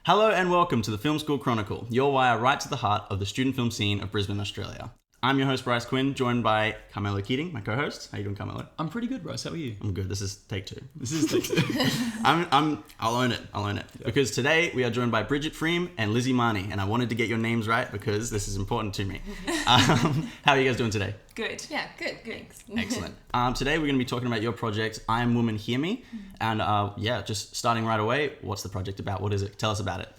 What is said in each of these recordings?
Hello and welcome to the Film School Chronicle, your wire right to the heart of the student film scene of Brisbane, Australia. I'm your host, Bryce Quinn, joined by Carmelo Keating, my co-host. How you doing, Carmelo? I'm pretty good, Bryce. How are you? I'm good. This is take two. I'll own it. Yep. Because today we are joined by Brigitte, Freeme, and Lizzie, Mahoney, and I wanted to get your names right because this is important to me. How are you guys doing today? Good. Yeah, good. Thanks. Excellent. Today we're going to be talking about your project, I Am Woman, Hear Me. And just starting right away, what's the project about? What is it? Tell us about it.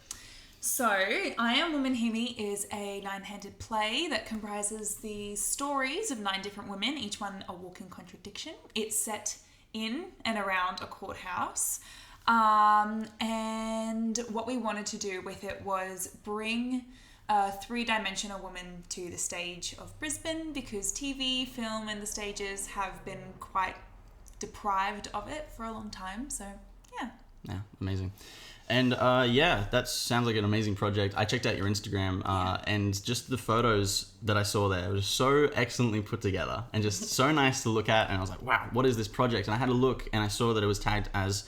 So, I Am Woman, Hear Me is a 9-handed play that comprises the stories of 9 different women, each one a walking contradiction. It's set in and around a courthouse. And what we wanted to do with it was bring a 3-dimensional woman to the stage of Brisbane because TV, film, and the stages have been quite deprived of it for a long time. So, yeah. Yeah, amazing. And that sounds like an amazing project. I checked out your Instagram and just the photos that I saw there was so excellently put together and just so nice to look at. And I was like, wow, what is this project? And I had a look and I saw that it was tagged as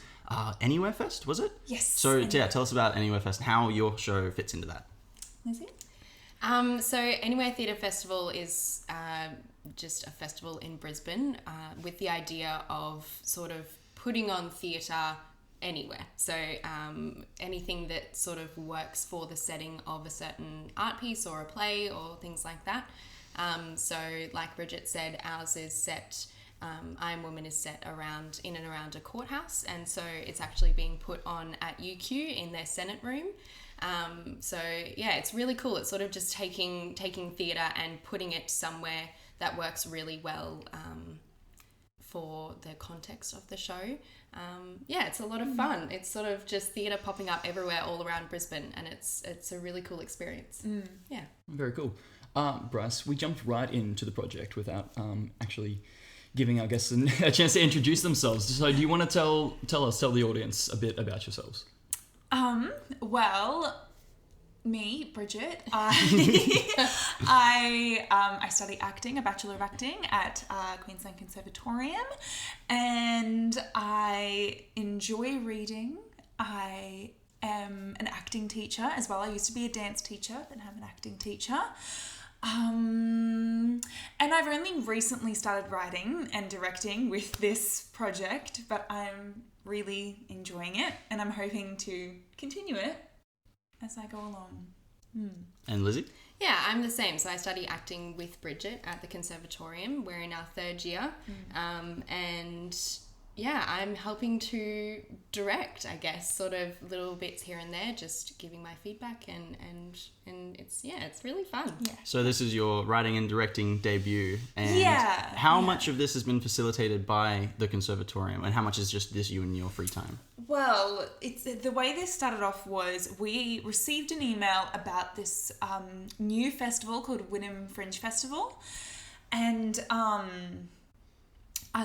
Anywhere Fest, was it? Yes. So tell us about Anywhere Fest and how your show fits into that. Lizzie? So Anywhere Theatre Festival is just a festival in Brisbane with the idea of sort of putting on theatre anywhere. So anything that sort of works for the setting of a certain art piece or a play or things like that. So like Brigitte said, ours is set, I Am Woman is set in and around a courthouse, and so it's actually being put on at UQ in their Senate room. It's really cool. It's sort of just taking theatre and putting it somewhere that works really well for the context of the show. It's a lot of fun. It's sort of just theatre popping up everywhere all around Brisbane, and it's a really cool experience. Yeah. Very cool. Bryce, we jumped right into the project without actually giving our guests a chance to introduce themselves. So do you want to tell the audience a bit about yourselves? Me, Brigitte, I study acting, a Bachelor of Acting at Queensland Conservatorium, and I enjoy reading. I am an acting teacher as well. I used to be a dance teacher, but I'm an acting teacher. And I've only recently started writing and directing with this project, but I'm really enjoying it, and I'm hoping to continue it as I go along. And Lizzie? Yeah, I'm the same. So I study acting with Brigitte at the Conservatorium. We're in our 3rd year. I'm helping to direct, I guess, sort of little bits here and there, just giving my feedback and it's really fun. Yeah. So this is your writing and directing debut. And how much of this has been facilitated by the Conservatorium and how much is just this you in your free time? Well, the way this started off was we received an email about this new festival called Wynnum Fringe Festival, and I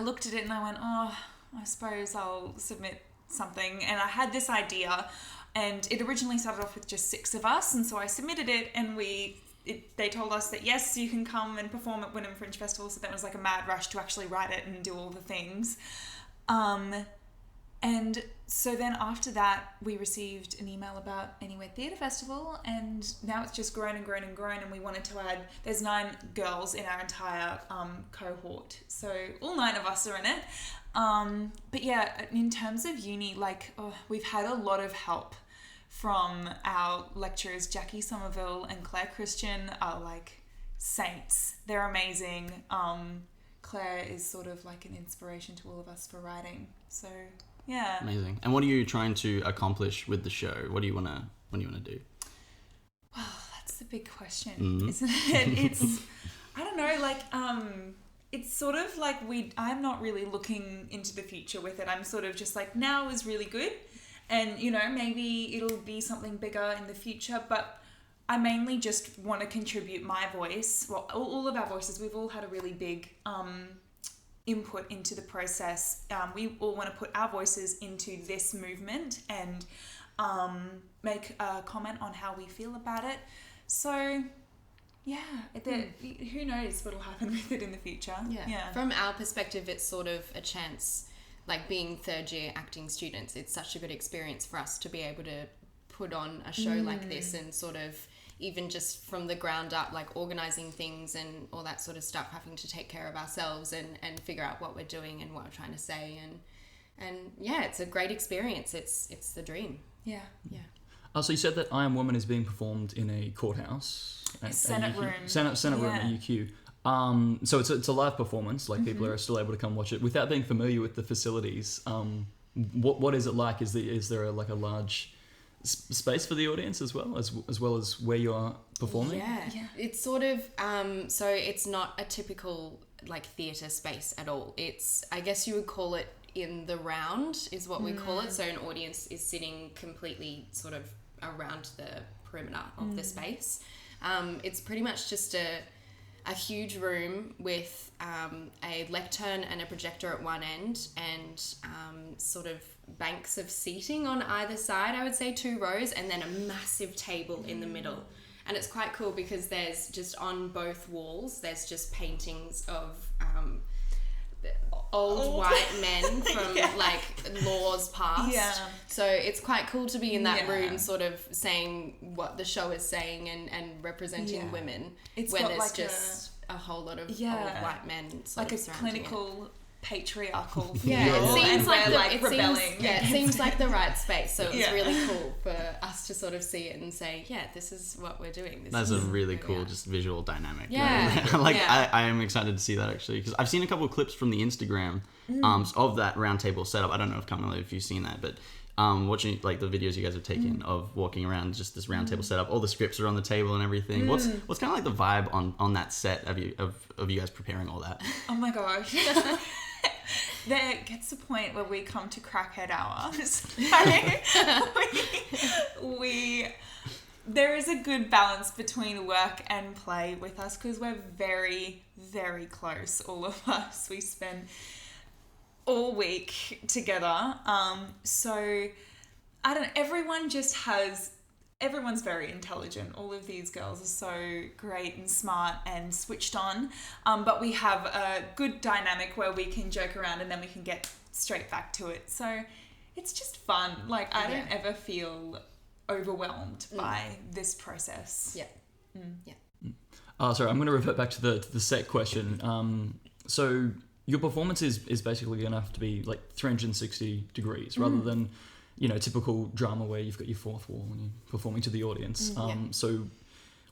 looked at it and I went, I suppose I'll submit something. And I had this idea, and it originally started off with just 6 of us, and so I submitted it, and they told us that yes, you can come and perform at Wynnum Fringe Festival. So that was like a mad rush to actually write it and do all the things. And so then after that, we received an email about Anywhere Theatre Festival, and now it's just grown and grown and grown, and we wanted to add, there's 9 girls in our entire cohort, so all 9 of us are in it. But yeah, in terms of uni, we've had a lot of help from our lecturers. Jackie Somerville and Claire Christian are like saints. They're amazing. Claire is sort of like an inspiration to all of us for writing, so yeah. Amazing. And what are you trying to accomplish with the show? What do you want to do? Well, that's the big question, isn't it? It's, I don't know, it's sort of like I'm not really looking into the future with it. I'm sort of just like, now is really good. And, maybe it'll be something bigger in the future. But I mainly just want to contribute my voice. Well, all of our voices, we've all had a really big input into the process. We all want to put our voices into this movement and make a comment on how we feel about it. So yeah, who knows what'll happen with it in the future. Yeah. From our perspective, it's sort of a chance, like being 3rd year acting students, it's such a good experience for us to be able to put on a show like this, and sort of even just from the ground up, like organizing things and all that sort of stuff, having to take care of ourselves and figure out what we're doing and what we're trying to say, and yeah, it's a great experience. It's the dream. Yeah. So you said that I Am Woman is being performed in a courthouse, Senate room. Senate room at UQ. So it's a live performance. Like people are still able to come watch it without being familiar with the facilities. What is it like? Is there a large space for the audience as well as where you're performing? Yeah. It's sort of so it's not a typical like theatre space at all. It's, I guess you would call it in the round is what we call it. So an audience is sitting completely sort of around the perimeter of the space. It's pretty much just a huge room with a lectern and a projector at one end, and sort of banks of seating on either side, I would say 2 rows, and then a massive table in the middle. And it's quite cool because there's just on both walls, there's just paintings of old white men from like laws past. Yeah. So it's quite cool to be in that room sort of saying what the show is saying and representing women, it's when there's like just a whole lot of old white men sort like of a clinical patriarchal it seems like rebelling. It seems like the right space. So it was really cool for us to sort of see it and say, yeah, this is what we're doing. That's a really cool just visual dynamic. Yeah. I am excited to see that actually, because I've seen a couple of clips from the Instagram of that round table setup. I don't know if Carmelo, if you've seen that, but watching like the videos you guys have taken of walking around just this round table setup, all the scripts are on the table and everything. What's kind of like the vibe on that set of you guys preparing all that? Oh my gosh. There gets to a point where we come to crackhead hours. There is a good balance between work and play with us because we're very, very close, all of us. We spend all week together. So I don't know, everyone's very intelligent. All of these girls are so great and smart and switched on. But we have a good dynamic where we can joke around and then we can get straight back to it. So it's just fun. Like, I don't ever feel overwhelmed by this process. Sorry, I'm going to revert back to the set question. So your performance is basically going to have to be like 360 degrees rather than, typical drama where you've got your fourth wall and you're performing to the audience. So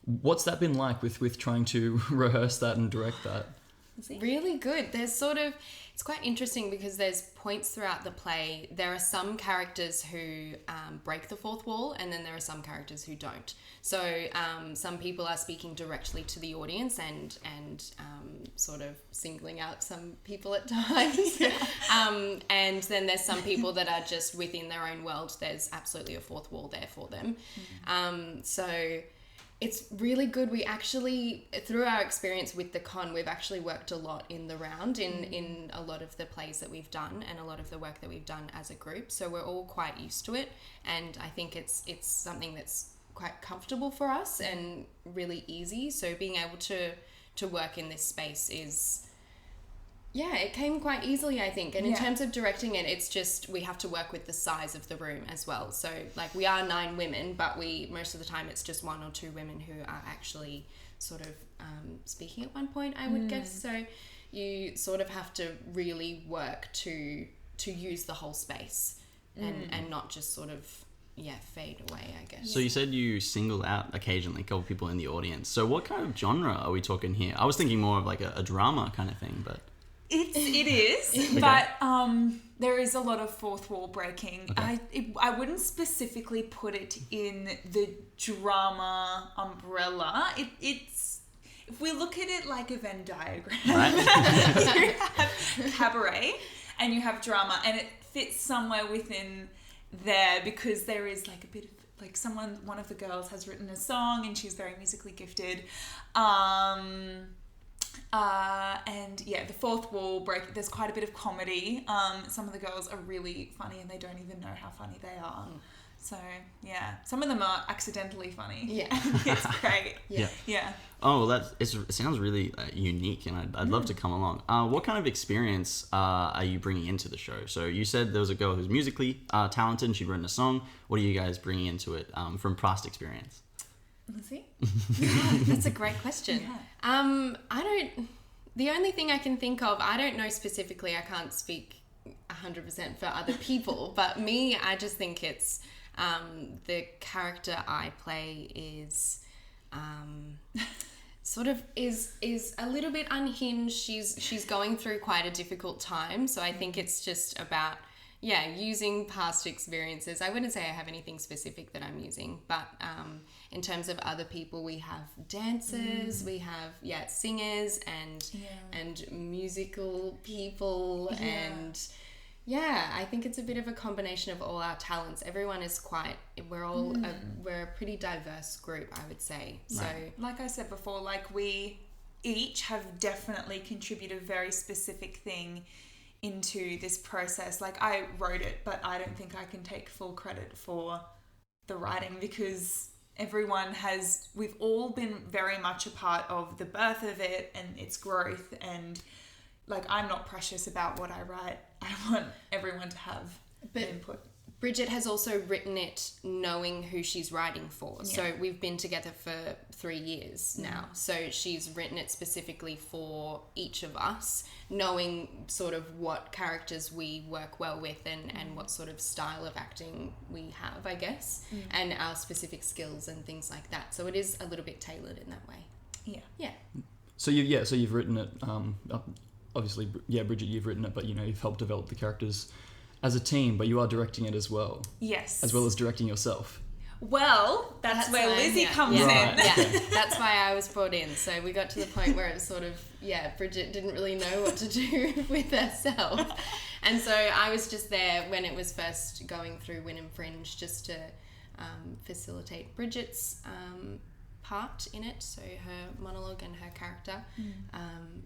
what's that been like with trying to rehearse that and direct that? Really good. It's quite interesting because there's points throughout the play. There are some characters who break the fourth wall, and then there are some characters who don't. So some people are speaking directly to the audience and sort of singling out some people at times. And then there's some people that are just within their own world. There's absolutely a fourth wall there for them. So it's really good. We actually, through our experience with the con, we've actually worked a lot in the round in a lot of the plays that we've done and a lot of the work that we've done as a group. So we're all quite used to it, and I think it's something that's quite comfortable for us and really easy. So being able to work in this space is, it came quite easily, I think. And in terms of directing it, it's just we have to work with the size of the room as well. So like we are 9 women, but most of the time it's just 1 or 2 women who are actually sort of speaking at one point, I would guess. So you sort of have to really work to use the whole space and not just sort of fade away, I guess. So you said you singled out occasionally a couple people in the audience. So what kind of genre are we talking here? I was thinking more of like a drama kind of thing, but... It is, but there is a lot of fourth wall breaking. Okay. I wouldn't specifically put it in the drama umbrella. It's if we look at it like a Venn diagram, right? You have cabaret and you have drama, and it fits somewhere within there because there is like a bit of like one of the girls has written a song and she's very musically gifted. And the fourth wall break, there's quite a bit of comedy. Some of the girls are really funny and they don't even know how funny they are. So yeah, some of them are accidentally funny. Yeah. It's great. Yeah. Yeah. Oh, well, it sounds really unique, and I'd love to come along. What kind of experience are you bringing into the show? So you said there was a girl who's musically talented and she'd written a song. What are you guys bringing into it from past experience? Lizzie? That's a great question. Yeah. The only thing I can think of, I don't know specifically, I can't speak 100% for other people, but me, I just think it's the character I play is sort of is a little bit unhinged. She's going through quite a difficult time, so I think it's just about using past experiences. I wouldn't say I have anything specific that I'm using, but in terms of other people, we have dancers, we have singers and musical people and I think it's a bit of a combination of all our talents. Everyone is we're a pretty diverse group, I would say. Right. So like I said before, like we each have definitely contributed a very specific thing into this process. Like I wrote it, but I don't think I can take full credit for the writing because we've all been very much a part of the birth of it and its growth, and like I'm not precious about what I write. I want everyone to have input. Brigitte has also written it knowing who she's writing for. Yeah. So we've been together for 3 years now. So she's written it specifically for each of us, knowing sort of what characters we work well with and what sort of style of acting we have, I guess, and our specific skills and things like that. So it is a little bit tailored in that way. Yeah. Yeah. So you've written it. Obviously, Brigitte, you've written it, but you've helped develop the characters as a team, but you are directing it as well. Yes. As well as directing yourself. Well, that's where why, Lizzie comes Right. in. Yeah, that's why I was brought in. So we got to the point where it was sort of, Brigitte didn't really know what to do with herself. And so I was just there when it was first going through Win and Fringe just to facilitate Bridgette's part in it, so her monologue and her character,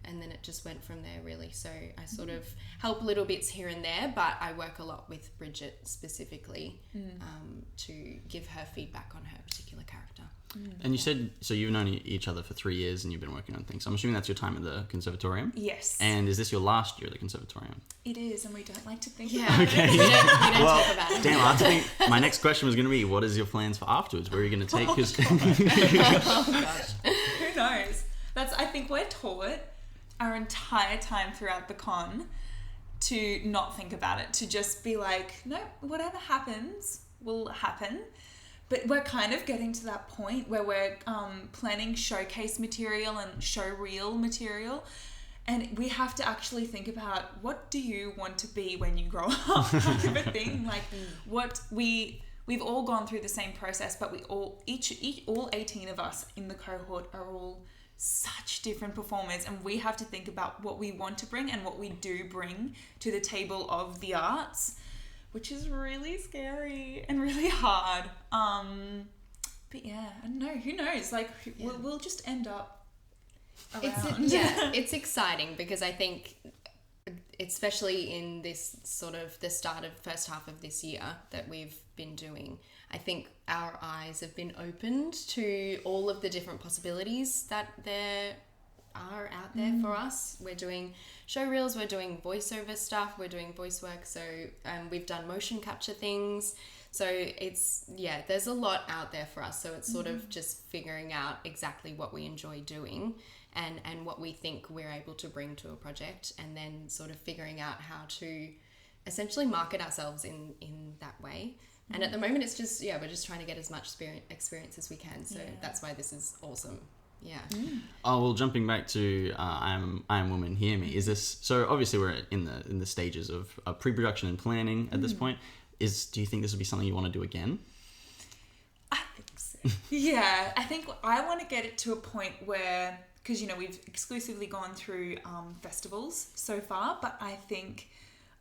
and then it just went from there really. So I sort of help little bits here and there, but I work a lot with Brigitte specifically to give her feedback on her particular character. And you said, so you've known each other for 3 years and you've been working on things. I'm assuming that's your time at the conservatorium? Yes. And is this your last year at the conservatorium? It is, and we don't like to think Yeah. about Okay. it. You don't talk about it. Damn, I think my next question was going to be, what is your plans for afterwards? Where are you going to take? Because Oh gosh. Who knows? I think we're taught our entire time throughout the con to not think about it, to just be like, no, whatever happens will happen. But we're kind of getting to that point where we're planning showcase material and show reel material. And we have to actually think about, what do you want to be when you grow up, kind of a thing. Like we've all gone through the same process, but we all 18 of us in the cohort are all such different performers, and we have to think about what we want to bring and what we do bring to the table of the arts, which is really scary and really hard. But yeah, I don't know. Who knows? Like, we'll just end up around. It's exciting because I think, especially in this sort of the start of first half of this year that we've been doing, I think our eyes have been opened to all of the different possibilities that there are out there for us. We're doing show reels, we're doing voiceover stuff, we're doing voice work, so we've done motion capture things. So it's, there's a lot out there for us. So it's sort of just figuring out exactly what we enjoy doing and what we think we're able to bring to a project, and then sort of figuring out how to essentially market ourselves in that way. And at the moment it's just, we're just trying to get as much experience as we can. So that's why this is awesome. Yeah. Oh, well, jumping back to I Am Woman, Hear Me. Is this, so obviously we're in the stages of pre-production and planning at this point. Do you think this would be something you want to do again? I think so. Yeah, I think I want to get it to a point where, because we've exclusively gone through festivals so far, but I think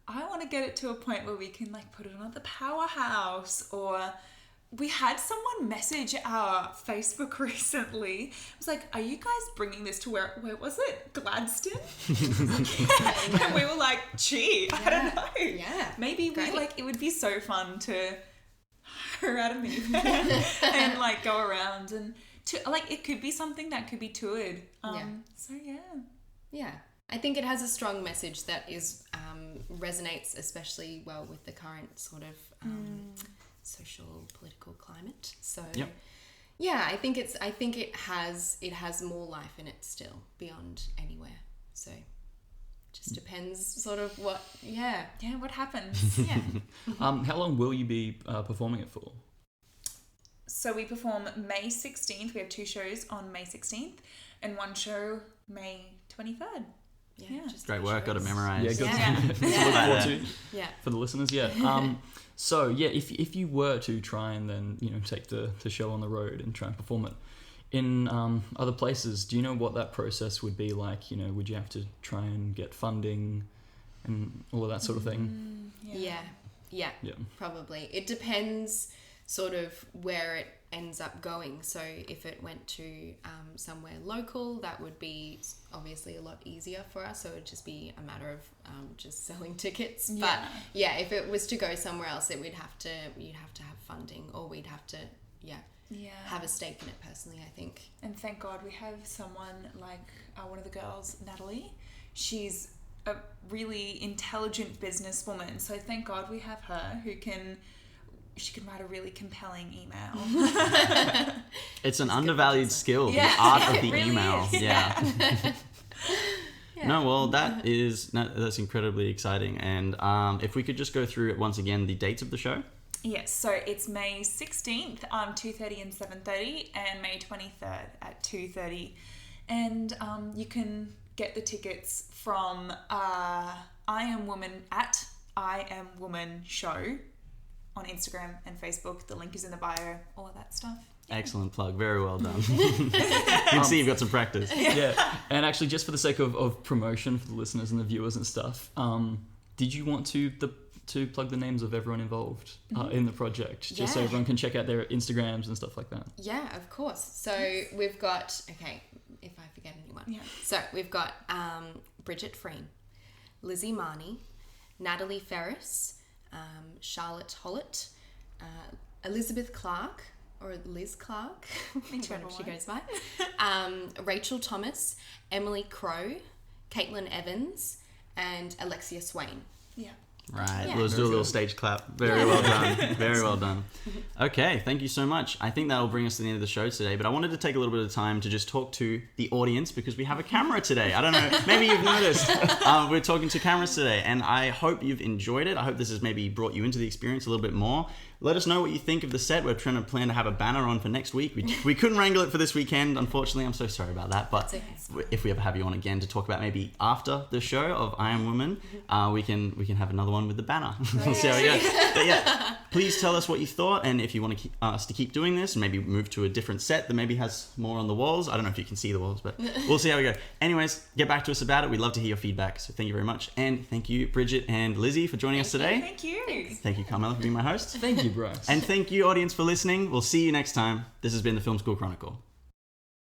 I want to get it to a point where we can like put it on at the Powerhouse, or we had someone message our Facebook recently. It was like, are you guys bringing this to where was it? Gladstone? And we were like, gee, I don't know. Yeah. Maybe Great. it would be so fun to crew out of minivan and like go around and like it could be something that could be toured. So Yeah. I think it has a strong message that is resonates especially well with the current sort of social political climate. So yeah, I think it has more life in it still beyond anywhere. So just depends sort of what what happens. How long will you be performing it for? So we perform May 16th. We have 2 shows on May 16th and 1 show May 23rd. Just Great work, got to memorize. Yeah, good. To look forward to. For the listeners, So if you were to try and then take the show on the road and try and perform it in other places, do you know what that process would be like? Would you have to try and get funding and all of that sort of thing? Yeah, probably. It depends sort of where it ends up going. So if it went to somewhere local, that would be obviously a lot easier for us. So it would just be a matter of just selling tickets. But if it was to go somewhere else, you'd have to have funding, or we'd have to have a stake in it personally, I think. And thank God we have someone like one of the girls, Natalie. She's a really intelligent businesswoman. So thank God we have her she can write a really compelling email. It's an undervalued skill, the art of the really email. Is. No, well, that's incredibly exciting. And if we could just go through once again the dates of the show. Yes, so it's May 16th, 2:30 and 7:30, and May 23rd at 2:30. And you can get the tickets from I Am Woman Show on Instagram and Facebook. The link is in the bio, all of that stuff. Excellent plug. Very well done. You can see you've got some practice. And actually, just for the sake of promotion for the listeners and the viewers and stuff, did you want to plug the names of everyone involved in the project, just so everyone can check out their Instagrams and stuff like that? Yeah, of course. So we've got, if I forget anyone. So we've got Brigitte Freeme, Lizzie Mahoney, Natalie Ferris, Charlotte Hollett, Elizabeth Clark, or Liz Clark, whichever she goes by, Rachel Thomas, Emily Crow, Caitlin Evans, and Alexia Swain. Right, let's do a little stage clap. Very well done. Very well done. Okay, thank you so much. I think that'll bring us to the end of the show today, but I wanted to take a little bit of time to just talk to the audience because we have a camera today. I don't know, maybe you've noticed. We're talking to cameras today, and I hope you've enjoyed it. I hope this has maybe brought you into the experience a little bit more. Let us know what you think of the set. We're trying to plan to have a banner on for next week. We couldn't wrangle it for this weekend, unfortunately. I'm so sorry about that. But if we ever have you on again to talk about maybe after the show of I Am Woman, we can have another one with the banner. We'll see how we go. But please tell us what you thought, and if you want us to keep doing this, and maybe move to a different set that maybe has more on the walls. I don't know if you can see the walls, but we'll see how we go. Anyways, get back to us about it. We'd love to hear your feedback. So thank you very much, and thank you, Brigitte and Lizzie, for joining us today. Thank you. Thank you, Carmelo, for being my host. Thank you, Bryce. And thank you, audience, for listening. We'll see you next time. This has been the Film School Chronicle.